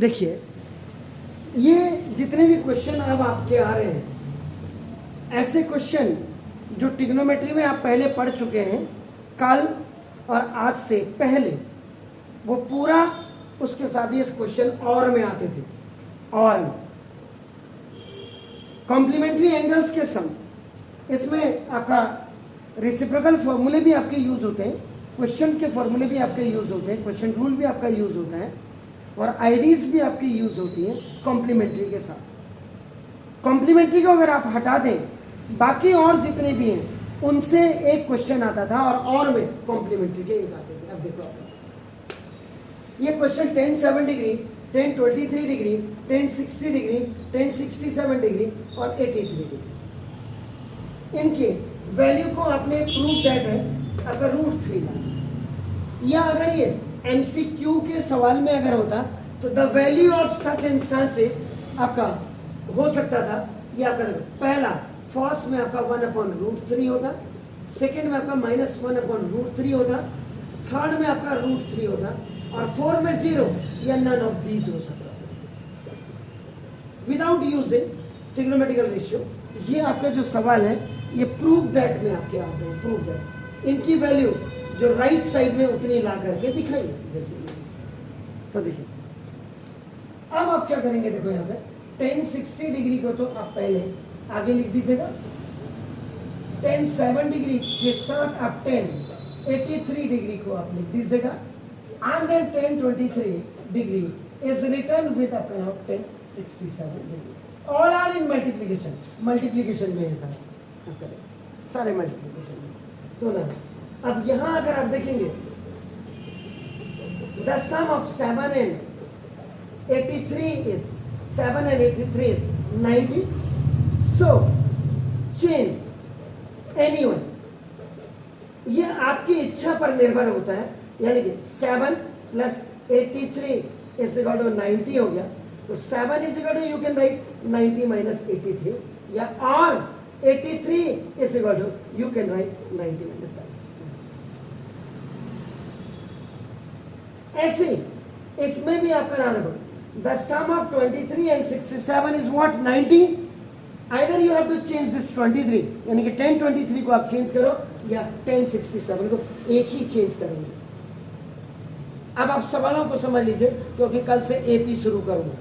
देखिए ये जितने भी क्वेश्चन अब आपके आ रहे हैं, ऐसे क्वेश्चन जो ट्रिग्नोमेट्री में आप पहले पढ़ चुके हैं कल और आज से पहले, वो पूरा उसके साथ ही इस क्वेश्चन और में आते थे। और में कॉम्प्लीमेंट्री एंगल्स के सम, इसमें आपका रेसिप्रोकल फॉर्मूले भी आपके यूज होते हैं, क्वेश्चन के फॉर्मूले भी आपके यूज होते हैं, क्वेश्चन रूल भी आपका यूज होता है, और आईडीज भी आपकी यूज होती हैं कॉम्प्लीमेंट्री के साथ। कॉम्प्लीमेंट्री को अगर आप हटा दें, बाकी और जितने भी हैं उनसे एक क्वेश्चन आता था और में कॉम्प्लीमेंट्री के एक आते थे। अब देखो आप ये question 1070 degree, 1023 degree, 1060 degree, 1067 degree और 83 डिग्री, इनके वैल्यू को आपने प्रूव दैट है अगर √3 लाना, या अगर ये MCQ के सवाल में अगर होता तो the value of such and such is आपका हो सकता था, ये आपका पहला फर्स्ट में आपका 1/√3 होता, सेकंड में आपका -1/√3 होता, थर्ड में आपका √3 होता, और फोर्थ में 0 या नन ऑफ दीज हो सकता था विदाउट यूजिंग ट्रिग्नोमेट्रिकल रेशियो। ये आपका जो सवाल है ये प्रूव दैट में आपके आते हैं, प्रूव दैट इनकी वैल्यू जो राइट साइड में उतनी ला करके दिखाई जैसे ये। तो देखिए अब आप क्या करेंगे, देखो यहाँ पे 1060 डिग्री को तो आप पहले आगे लिख दीजिएगा, 1070 डिग्री के साथ आप 1083 डिग्री को आप लिख दीजिएगा, and then 1023 degree is written with a kind of 1067 degree. All are in multiplication. Multiplication में है सारे, सारे multiplication में। तो ना अब यहाँ अगर आप देखेंगे the sum of 7 and 83 is 7 and 83 is 90. So change anyone. ये आपकी इच्छा पर निर्भर होता है, यानी कि 7 + 83 = 90 हो गया, तो 7 = यू कैन राइट 90 - 83, या और 83 = यू कैन राइट 90 - 7। ऐसे इसमें भी आपका नाम देखो, the sum of 23 and 67 is what? 90. Either you have to change this 23, यानी कि 1023 को आप चेंज करो, या 1067 को एक ही चेंज करेंगे। अब आप सवालों को समझ लीजिए, क्योंकि कल से AP शुरू करूंगा,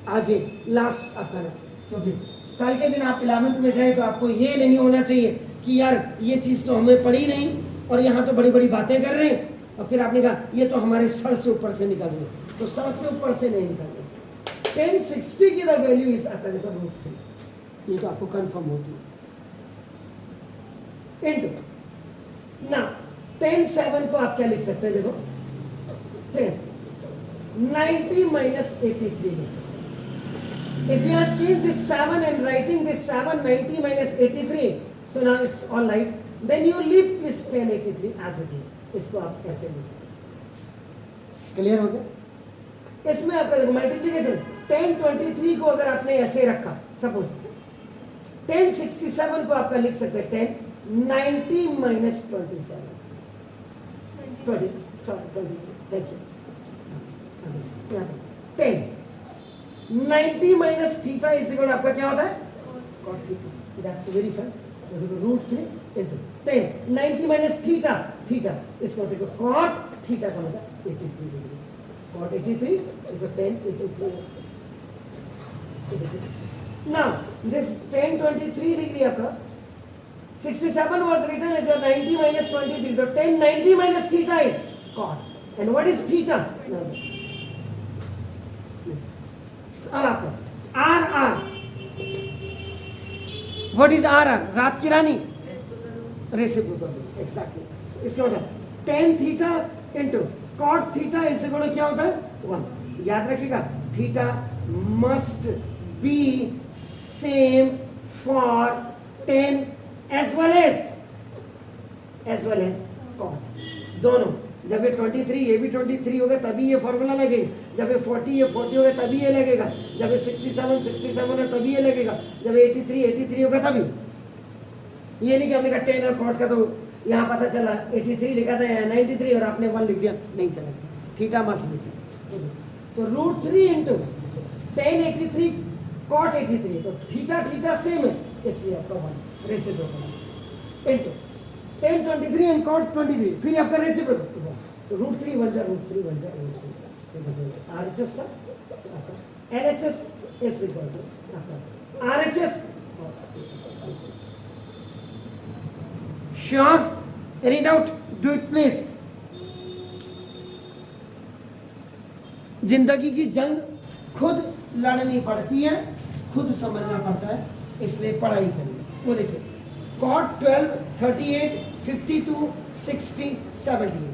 आज एक लास्ट आपका ना, क्योंकि कल के दिन आप 11th में जाए तो आपको ये नहीं होना चाहिए कि यार ये चीज़ तो हमें पड़ी नहीं और यहाँ तो बड़ी बड़ी बातें कर रहे हैं, और फिर आपने कहा ये तो हमारे सर से ऊपर से निकल रही है, तो सर से ऊपर से नहीं निकल रही। 1060 की द वैल्यू इज आपका देखो √3, ये तो आपको कंफर्म होती है, इनटू ना 10/7 को आप क्या लिख सकते हैं, देखो 90 - 83 लिख सकते हैं। If you have changed this 7 and writing this 7 90 - 83, so now it's all right. Then you leave this 1083 as it is. इसको आप ऐसे लिखो। क्लियर हो गया? इसमें आपका देखो मल्टीप्लिकेशन 1023 को अगर आपने ऐसे रखा, सपोज 1067 को आपका लिख सकते हैं 10 90 - 27 20 सॉरी 23, थैंक यू। 10 90 - थीटा = आपका क्या होता है, cot theta, that's very fine. तो देखो √3 * 10 90 - थीटा, थीटा इसका देखो cot थीटा का मतलब 83 degree, cot 83 = 10 83। Now this 1023 degree आपका 67 was written as your 90 - 23, so 10 90 - theta is cot, and what is theta? अब आपका RR, what is RR? रात की रानी, रेसिप्रोकल, एग्जैक्टली। इसका मतलब 10 थीटा इंटू cot थीटा = क्या होता है 1। याद रखिएगा theta must be same for 10 as well as cot, दोनों। जब ये 23 ये भी 23 होगा तभी ये फॉर्मूला लगेगा, जब ये 40 ये 40 होगा तभी ये लगेगा, जब ये 67 67 है तभी ये लगेगा, जब 83 83 होगा तभी। ये नहीं कि हमने कहा 10 और cot का तो यहाँ पता चला 83 लिखा था 93 और आपने 1 लिख दिया, नहीं चलेगा। Theta must be same. तो √3 इंटू tan 83 cot 83, तो थीटा थीटा सेम है, इसलिए आपका 1 reciprocal into tan 23 and cot 23, फिर आपका रेसिप्रोकल, तो √3 बन जा √3 बन जा √3, RHS था आपका LHS इज इक्वल टू आपका RHS। Sure? Any doubt? Do it please. जिंदगी की जंग खुद लड़नी पड़ती है, खुद समझना पड़ता है, इसलिए पढ़ाई करिए। वो देखिए cot 12 38 52 60 78,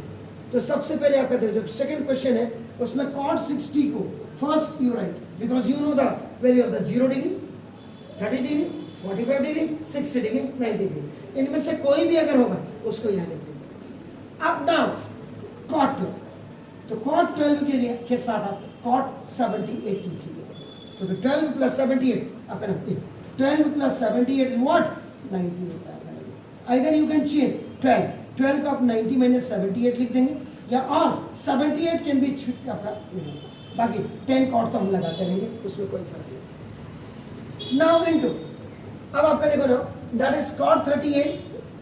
तो सबसे पहले आपका जो सेकंड क्वेश्चन है उसमें cot 60 को first you right, because you know the value of the 0 degree 30 degree 45 degree 60 degree 90 degree, इनमें से कोई भी अगर होगा उसको यहाँ लिख दीजिए। अब डाउन cot 12, तो cot 12 के साथ आप cot 78 लिखिए, क्योंकि 12 प्लस 78 आपका 12 प्लस 78 इज व्हाट 90 होता है। आइदर यू कैन चेंज 12 को आप 90 माइनस 78 लिख देंगे, या और 78 कैन बी आपका, बाकी 10 cot तो हम लगाते रहेंगे, उसमें कोई फर्क नहीं। नाउ इनटू, अब आपका देखो ना, that is cot 38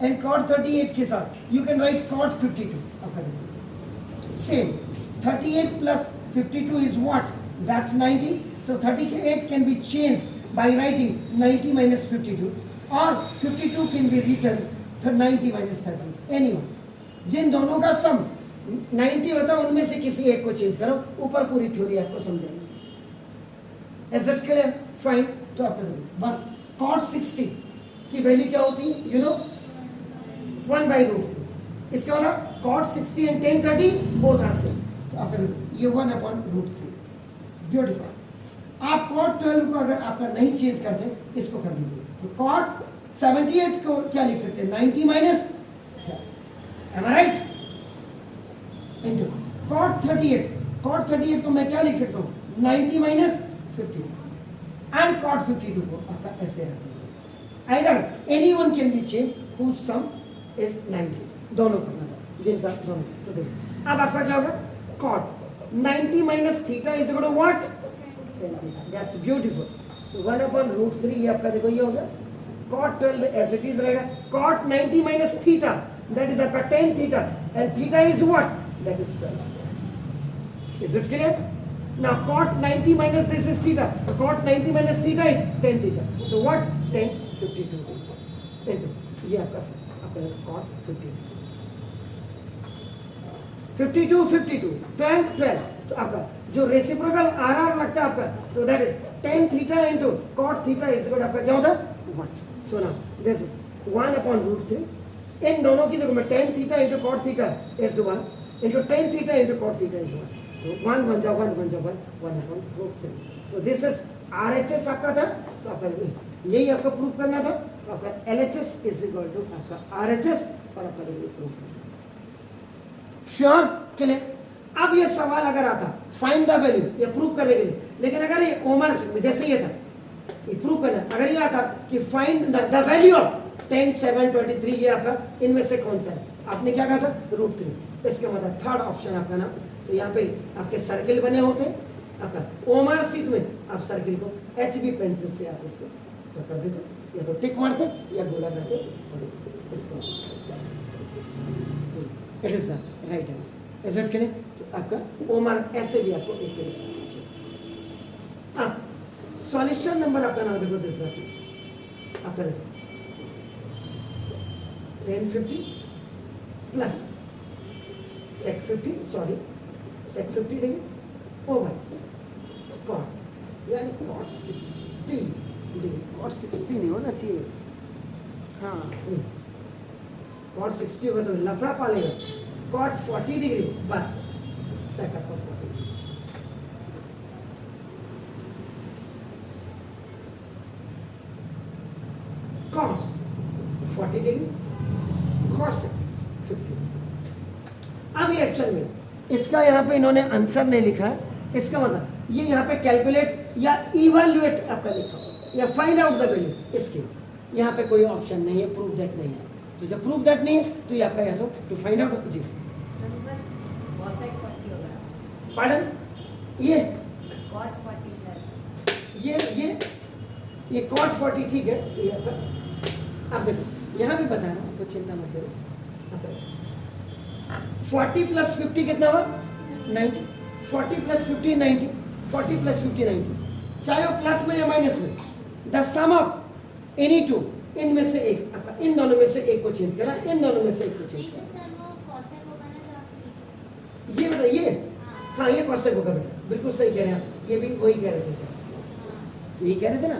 and cot 38 के साथ यू कैन राइट cot 52, आपका देखो same 38 plus 52 is what? That's 90. So 38 can be changed by writing 90 minus 52, or 52 can be written 90 minus 30. Anyone. जिन दोनों का सम 90 होता है उनमें से किसी एक को चेंज करो, ऊपर पूरी थ्योरी आपको समझाएंगे। Is it clear? Fine. तो आपका देखो बस cot 60 की वैल्यू क्या होती है? You know 1/√3. इसका मतलब cot 60 and tan 30 both are same. तो आपका देखो ये 1/√3, ब्यूटीफुल। आप cot 12 को अगर आपका नहीं चेंज करते, इसको कर दीजिए, तो cot 78 को क्या लिख सकते हैं 90 minus, am I right? Into cot 38 को मैं क्या लिख सकता हूँ 90 माइनस 52, एंड cot 52 को आपका ऐसे रख दीजिए। Either anyone can be change whose sum is 90, दोनों का मतलब जिनका दोनों। तो देखिए अब आपका क्या होगा cot 90 minus theta is equal to what? Tan theta. That's beautiful. तो 1/√3 ये आपका देखो ये हो गया, cot 12 as it is रहेगा, cot 90 minus theta, that is आपका tan theta, and theta is what? That is 12. Is it clear? Now cot 90 minus this is theta, so cot 90 minus theta is tan theta. So what? Tan 52 into ये आपका cot 52 52 12 12, तो आपका जो reciprocal RR लगता है आपका, तो that is tan theta into cot theta is equal आपका क्या होता है 1। सो नाउ दिस इज 1/√3, इन दोनों की देखो मैं tan theta into cot theta is 1 into tan theta into cot theta is 1, तो 1 बन जा 1/√3। तो दिस इज RHS आपका था, तो आपका यही आपको प्रूव करना था, तो आपका LHS इज इक्वल टू आपका RHS, और आपका प्रूव करना। श्योर? क्लियर? अब ये सवाल अगर आता फाइंड द वैल्यू, ये प्रूव करने के लिए, लेकिन अगर ये ओमर जैसे ये था ये प्रूव करना, अगर ये आता कि find the value of tan 723, ये आपका इनमें से कौन सा है, आपने क्या कहा था √3, इसका मतलब थर्ड ऑप्शन आपका ना। तो यहाँ पे आपके सर्किल बने होते हैं, आपका ओमर सीट में आप सर्किल को HB पेंसिल से आप इसको कर देते, या तो टिक मारते या गोला करते, इसको it is right answer. Is it clear? तो आपका ओमर ऐसे भी आपको एक करना चाहिए। अब सॉल्यूशन नंबर आपका नाम देखो दिस आपका देखो 1050 plus sec 50 sorry sec 50 degree over cot, यानी cot 60 डिग्री, cot 60 नहीं होना चाहिए, हाँ cot 60 होगा तो लफड़ा पालेगा, cot 40 डिग्री बस sec आपका 40, cos 40 डिग्री cos 50। अब ये एक्चुअल में इसका यहाँ पे इन्होंने आंसर नहीं लिखा है, इसका मतलब ये यहाँ पे कैलकुलेट या इवैल्यूएट आपका लिखा होगा या फाइंड आउट द वैल्यू, इसके यहाँ पे कोई ऑप्शन नहीं है, प्रूव दैट नहीं है। तो जब प्रूव दैट नहीं है तो ये आपका यहाँ टू फाइंड आउट जी पार्डन ये cot 40 plus ये cot 40 ठीक है, ये आपका। अब देखो यहाँ भी बता रहा हूँ, तो चिंता मत करो। 40 प्लस 50 कितना हुआ? 90। 40 प्लस 50 90, 40 प्लस 50 90, चाहे वो प्लस में या माइनस में। The sum of any two, इनमें से एक, आपका इन दोनों में से एक को चेंज करना, इन दोनों में से एक को चेंज करना। ये बेटा ये, हाँ ये कॉसेक होगा बेटा, बिल्कुल सही कह रहे हैं आप, ये भी वही कह रहे थे सर, यही कह रहे थे ना।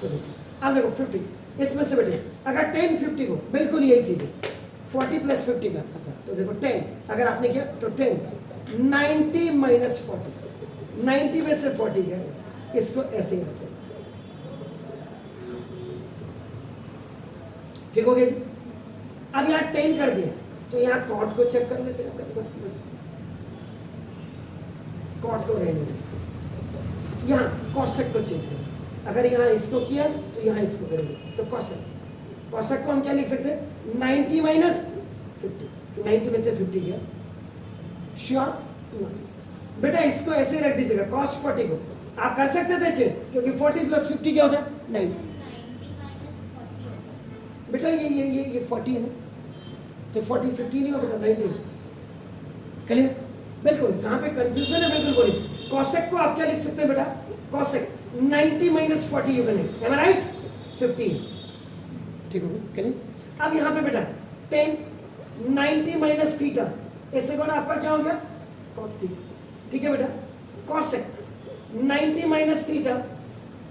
तो देखो अब देखो 50, इसमें से बेटे अगर 10 50 को, बिल्कुल यही चीज़ है, 40 प्लस 50 का, तो देखो 10 अगर आपने किया तो 10, 90 माइनस 40, 90 में से 40 गया, इसको ऐसे ही रखें, ठीक हो गया जी। अब यहाँ 10 कर दिया, तो यहाँ कॉट को चेक कर लेते हैं, कॉट को रहने दें, यहाँ कॉसेक को चेंज करें। अगर यहाँ इसको किया तो यहाँ इसको करेंगे, तो कॉसेक, कॉसेक को हम क्या लिख सकते हैं? 90 माइनस 50, तो 90 में से 50 गया, श्योर। बेटा इसको ऐसे रख दीजिएगा, कॉस 40 को आप कर सकते थे चेंज, क्योंकि 40 प्लस 50 क्या होता है? 90। बेटा ये 40 है ना, तो 40 50 नहीं होगा बेटा, 90। क्लियर? बिल्कुल, कहाँ पे कंफ्यूजन है बिल्कुल बोलिए। कॉसेक को आप क्या लिख सकते हैं बेटा? Cosec 90 minus 40 you can, am I right? 50, ठीक हो गया। क्लियर? अब यहाँ पे बेटा 10 90 माइनस थीटा, ऐसे कौन आपका क्या हो गया? कॉट थीटा, ठीक है बेटा। कॉसेक 90 माइनस थीटा,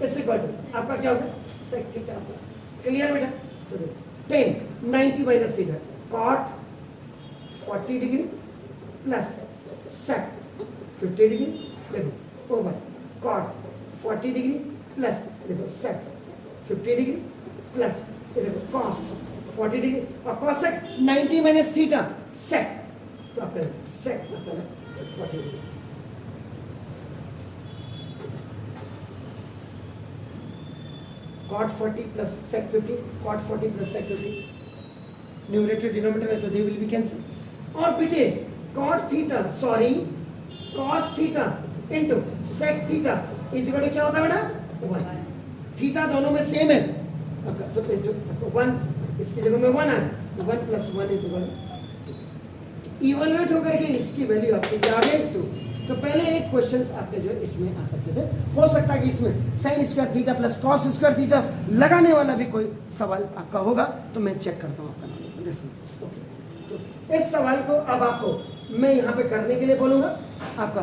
इससे कौन आपका क्या हो गया? सेक थीटा आपका। क्लियर बेटा? तो देखो 10 90 minus theta, cot 40 degree plus sec 50 degree, देखो ओवर कॉट 40 डिग्री प्लस देखो सेक 50 डिग्री प्लस ये देखो कॉस 40 डिग्री, और कॉसेक 90 माइनस थीटा सेक, तो आपका सेक आपका 40 degree. cot 40 plus sec 50, cot 40 plus sec 50, numerator denominator में तो दे विल बी कैंसिल। और बेटे cot theta sorry cos theta into sec theta is equal to क्या होता है बेटा? 1। थीटा दोनों में सेम है, तो इनटू 1, इसकी जगह में 1 आया, 1 प्लस 1 इज इक्वल, इवैल्यूएट होकर के इसकी वैल्यू आपकी क्या आ गई? 2। तो पहले एक क्वेश्चंस आपके जो है इसमें आ सकते थे, हो सकता है कि इसमें sine square theta plus cos square theta लगाने वाला भी कोई सवाल आपका होगा, तो मैं चेक करता हूँ आपका नाम। This is okay. तो इस सवाल को अब आपको मैं यहाँ पे करने के लिए बोलूँगा, आपका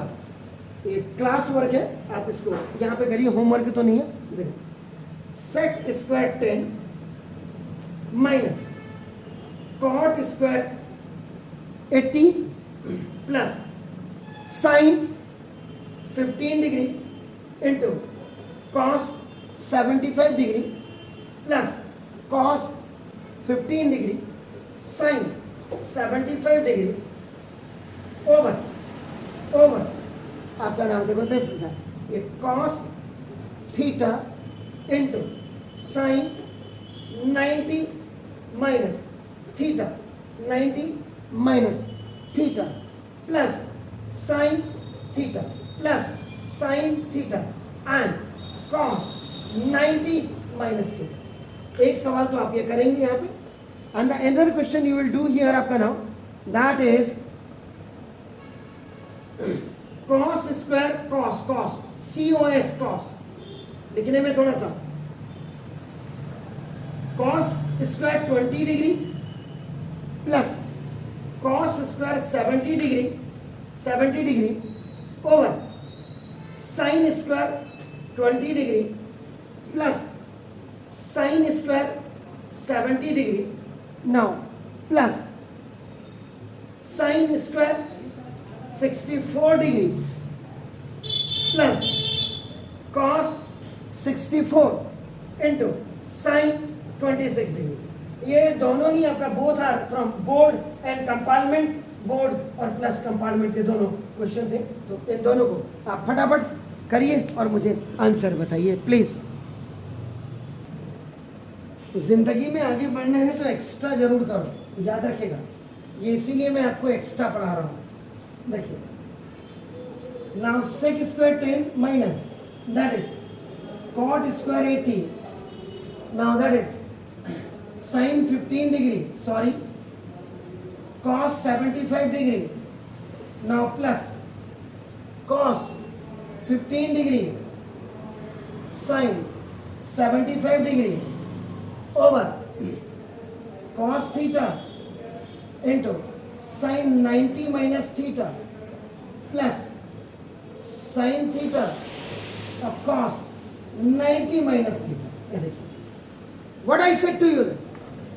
ये क्लास वर्क है, आप इसको यहाँ पे करिए, होमवर्क तो नहीं है। देखो sec square 10 minus cot square 80 plus sine 15 degree into cos 75 degree plus cos 15 degree sine 75 degree over आपका नाम देखो, दिस इज ये cos theta into sine 90 minus theta 90 minus theta plus sine theta plus sine theta and cos 90 minus theta. एक सवाल तो आप ये करेंगे यहाँ पे, and the another question you will do here आपका now, that is cos square cos cos COS cos, लिखने में थोड़ा सा cos square 20 degree plus cos square 70 degree over sine square 20 degree plus sine square 70 degree, now plus sine square 64 degree plus cos 64 into sine 26 degree. ये दोनों ही आपका both are from board and compartment, board और plus compartment के दोनों question थे, तो इन दोनों को आप फटाफट करिए और मुझे आंसर बताइए प्लीज। जिंदगी में आगे बढ़ना है तो एक्स्ट्रा जरूर करो, याद रखिएगा, ये इसीलिए मैं आपको एक्स्ट्रा पढ़ा रहा हूँ। देखिए now sec square 10 minus that is cot square 80, now that is sin 15 degree, sorry, cos 75 degree, now plus cos 15 degree sin 75 degree over cos theta into sin 90 minus theta plus sin theta of cos 90 minus theta. ये देखिए, what I said to you,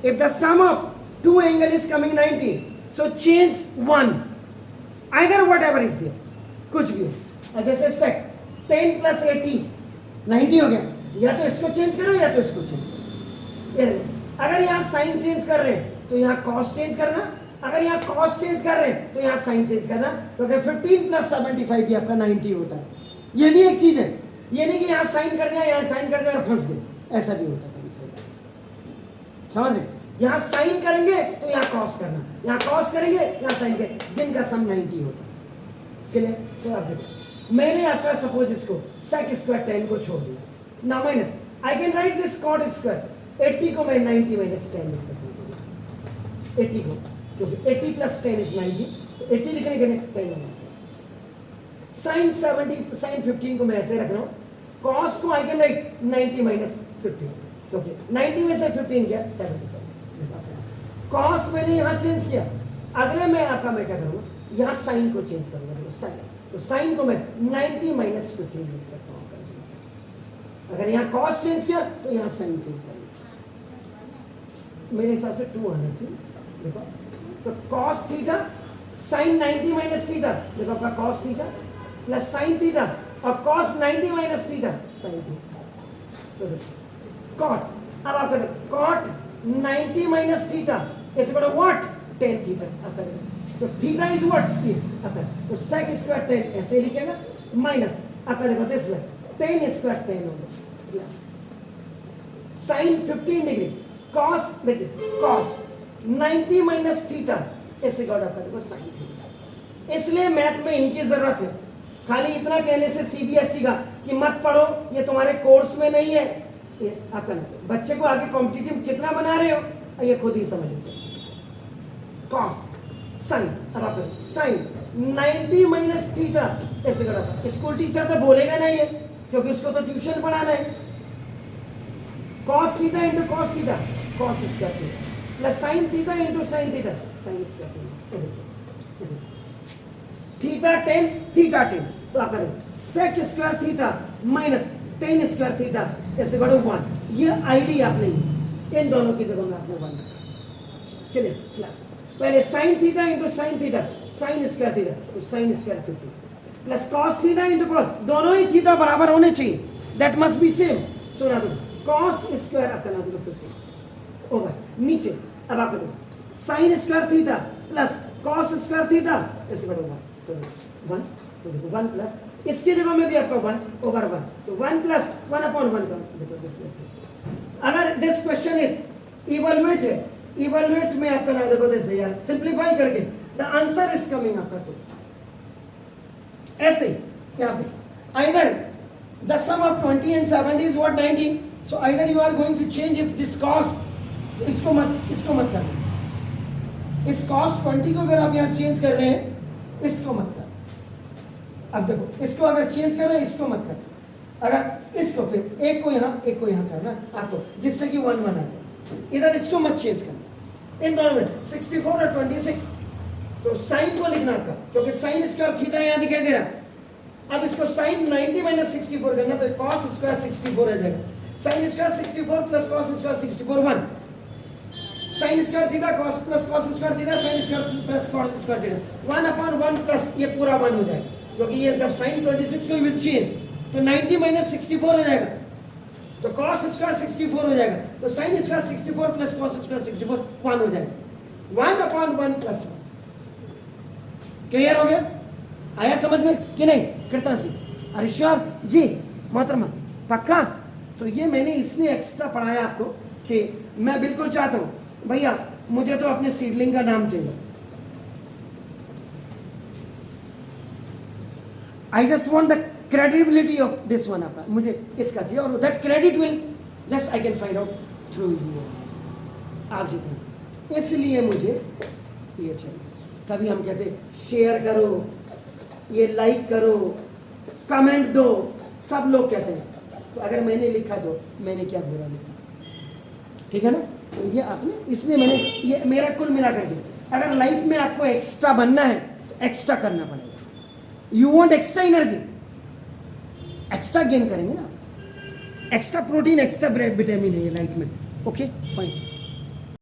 if the sum of two angle is coming 90, so change one, either whatever is there, कुछ भी हो, जैसे sec 10 plus 80 90 हो गया, या तो इसको चेंज करो या तो इसको चेंज करो। ये देखिए, अगर यहाँ साइन चेंज कर रहे हैं तो यहाँ कॉस चेंज करना, अगर यहाँ कॉस चेंज कर रहे हैं तो यहाँ साइन चेंज करना, क्योंकि 15 प्लस 75 भी आपका 90 होता है। ये भी एक चीज है, ये नहीं कि यहाँ साइन कर दिया यहाँ साइन कर दिया और फंस गए, ऐसा भी होता है कभी कभी, समझ रहे? यहाँ साइन करेंगे तो यहाँ कॉस करना, यहाँ कॉस करेंगे यहाँ साइन करेंगे, जिनका सम 90 होता है। क्लियर? तो आप देखो, मैंने आपका सपोज इसको सेक स्क्वायर 10 को छोड़ दिया, now minus I can write this cot square 80 को मैं 90 माइनस 10 लिख सकता हूँ, 80 को, क्योंकि 80 प्लस 10 इज 90, तो 80 लिखने के लिए 10 माइनस साइन 70 साइन 15 को मैं ऐसे रख रहा हूँ, कॉस को आई कैन राइट 90 माइनस 15, क्योंकि 90 में से 15 क्या 75, कॉस मैंने यहाँ चेंज किया, अगले में आपका मैं क्या करूँगा, यहाँ साइन को चेंज करूँगा, साइन, तो साइन को मैं 90 माइनस 15 लिख सकता हूँ। अगर यहाँ कॉस चेंज किया तो यहाँ साइन चेंज करेंगे, मेरे हिसाब से 2 आना चाहिए। देखो, तो cos theta sine 90 minus theta, देखो आपका cos theta plus sine theta और cos 90 minus theta sine theta, तो देखो कॉट, अब आपका देखो cot 90 minus theta is equal to what 10 theta, आपका देखो तो थीटा इज व्हाट ये आपका, तो सेक स्क्वायर 10 ऐसे लिखेगा माइनस आपका देखो दिस 10 स्क्वायर 10 होगा प्लस साइन 15 डिग्री कॉस, देखिए कॉस 90 माइनस थीटा ऐसे गॉड आपका देखो साइन थीटा। इसलिए मैथ में इनकी जरूरत है, खाली इतना कहने से सीबीएसई का कि मत पढ़ो ये तुम्हारे कोर्स में नहीं है, ये आपका बच्चे को आगे कॉम्पिटिटिव कितना बना रहे हो ये खुद ही समझ लीजिए। कॉस साइन, अब आप साइन 90 माइनस थीटा ऐसे गॉड आपका, स्कूल टीचर तो बोलेगा नहीं है क्योंकि उसको तो ट्यूशन पढ़ाना है, cos theta into cos theta cos square theta plus sin theta into sin theta sin square theta, theta 10 theta 10, तो आपका sec square theta minus 10 square theta ऐसे बढ़ो 1, ये आईडी आपने इन दोनों की जगह में आपने 1 रखा। चलिए प्लस पहले sin theta into sin theta sin square theta तो sin square 50 plus cos theta into cos, दोनों ही थीटा बराबर होने चाहिए, दैट मस्ट बी सेम। सुना दो cos स्क्वायर आपका नाम तो 50 होगा नीचे, अब आपका दो sin square theta plus cos square theta ऐसे बढ़ोगा तो 1, तो देखो 1 प्लस इसकी जगह में भी आपका 1 ओवर 1, तो 1 प्लस 1 अपॉन 1 का देखो दिस। अगर दिस क्वेश्चन इज इवैल्यूएट है, इवैल्यूएट में आपका नाम देखो दिस यार सिंपलीफाई करके द आंसर इज कमिंग आपका 2, ऐसे यहाँ पे either the sum of 20 and 70 is what 90, so either you are going to change if this cos, इसको मत करना, इस cos 20 को अगर आप यहाँ चेंज कर रहे हैं इसको मत करना। अब देखो इसको अगर चेंज कर रहे हैं इसको मत करना, अगर इसको फिर एक को यहाँ करना आपको, जिससे कि 1 1 आ जाए, इधर इसको मत चेंज करना, इन दोनों में 64 और 26, तो साइन को लिखना आपका, क्योंकि साइन स्क्वायर थीटा यहाँ दिखाई दे रहा। अब इसको sin 90 माइनस 64 करना तो cos स्क्वायर 64 आ जाएगा, sin square 64 plus cos square 64 1, sin square theta cos plus cos square theta sin square plus cos square theta 1 upon 1 plus ये पूरा 1 हो जाएगा, क्योंकि ये जब sin 26 को विल चेंज तो 90 माइनस 64 हो जाएगा, तो cos स्क्वायर 64 हो जाएगा, तो sin square 64 plus cos square 64 1 हो जाएगा, 1 अपॉन 1 प्लस 1। क्लियर हो गया? आया समझ में कि नहीं? कृता सी अरे श्योर जी मोहतरमा पक्का। तो ये मैंने इसलिए एक्स्ट्रा पढ़ाया आपको कि मैं बिल्कुल चाहता हूँ भैया मुझे तो अपने सीडलिंग का नाम चाहिए। I just want the credibility of this one, आपका मुझे इसका चाहिए, और that credit will just I can find out through you, आप जितने, इसलिए मुझे ये चाहिए। तभी हम कहते शेयर करो, ये लाइक करो, कमेंट दो, सब लोग कहते हैं। तो अगर मैंने लिखा तो मैंने क्या बुरा लिखा, ठीक है ना। तो ये आपने, इसलिए मैंने ये मेरा कुल मिला करके, अगर लाइफ में आपको एक्स्ट्रा बनना है तो एक्स्ट्रा करना पड़ेगा। You want extra energy, extra gain करेंगे ना, एक्स्ट्रा प्रोटीन, एक्स्ट्रा विटामिन है ये लाइफ में। Okay fine.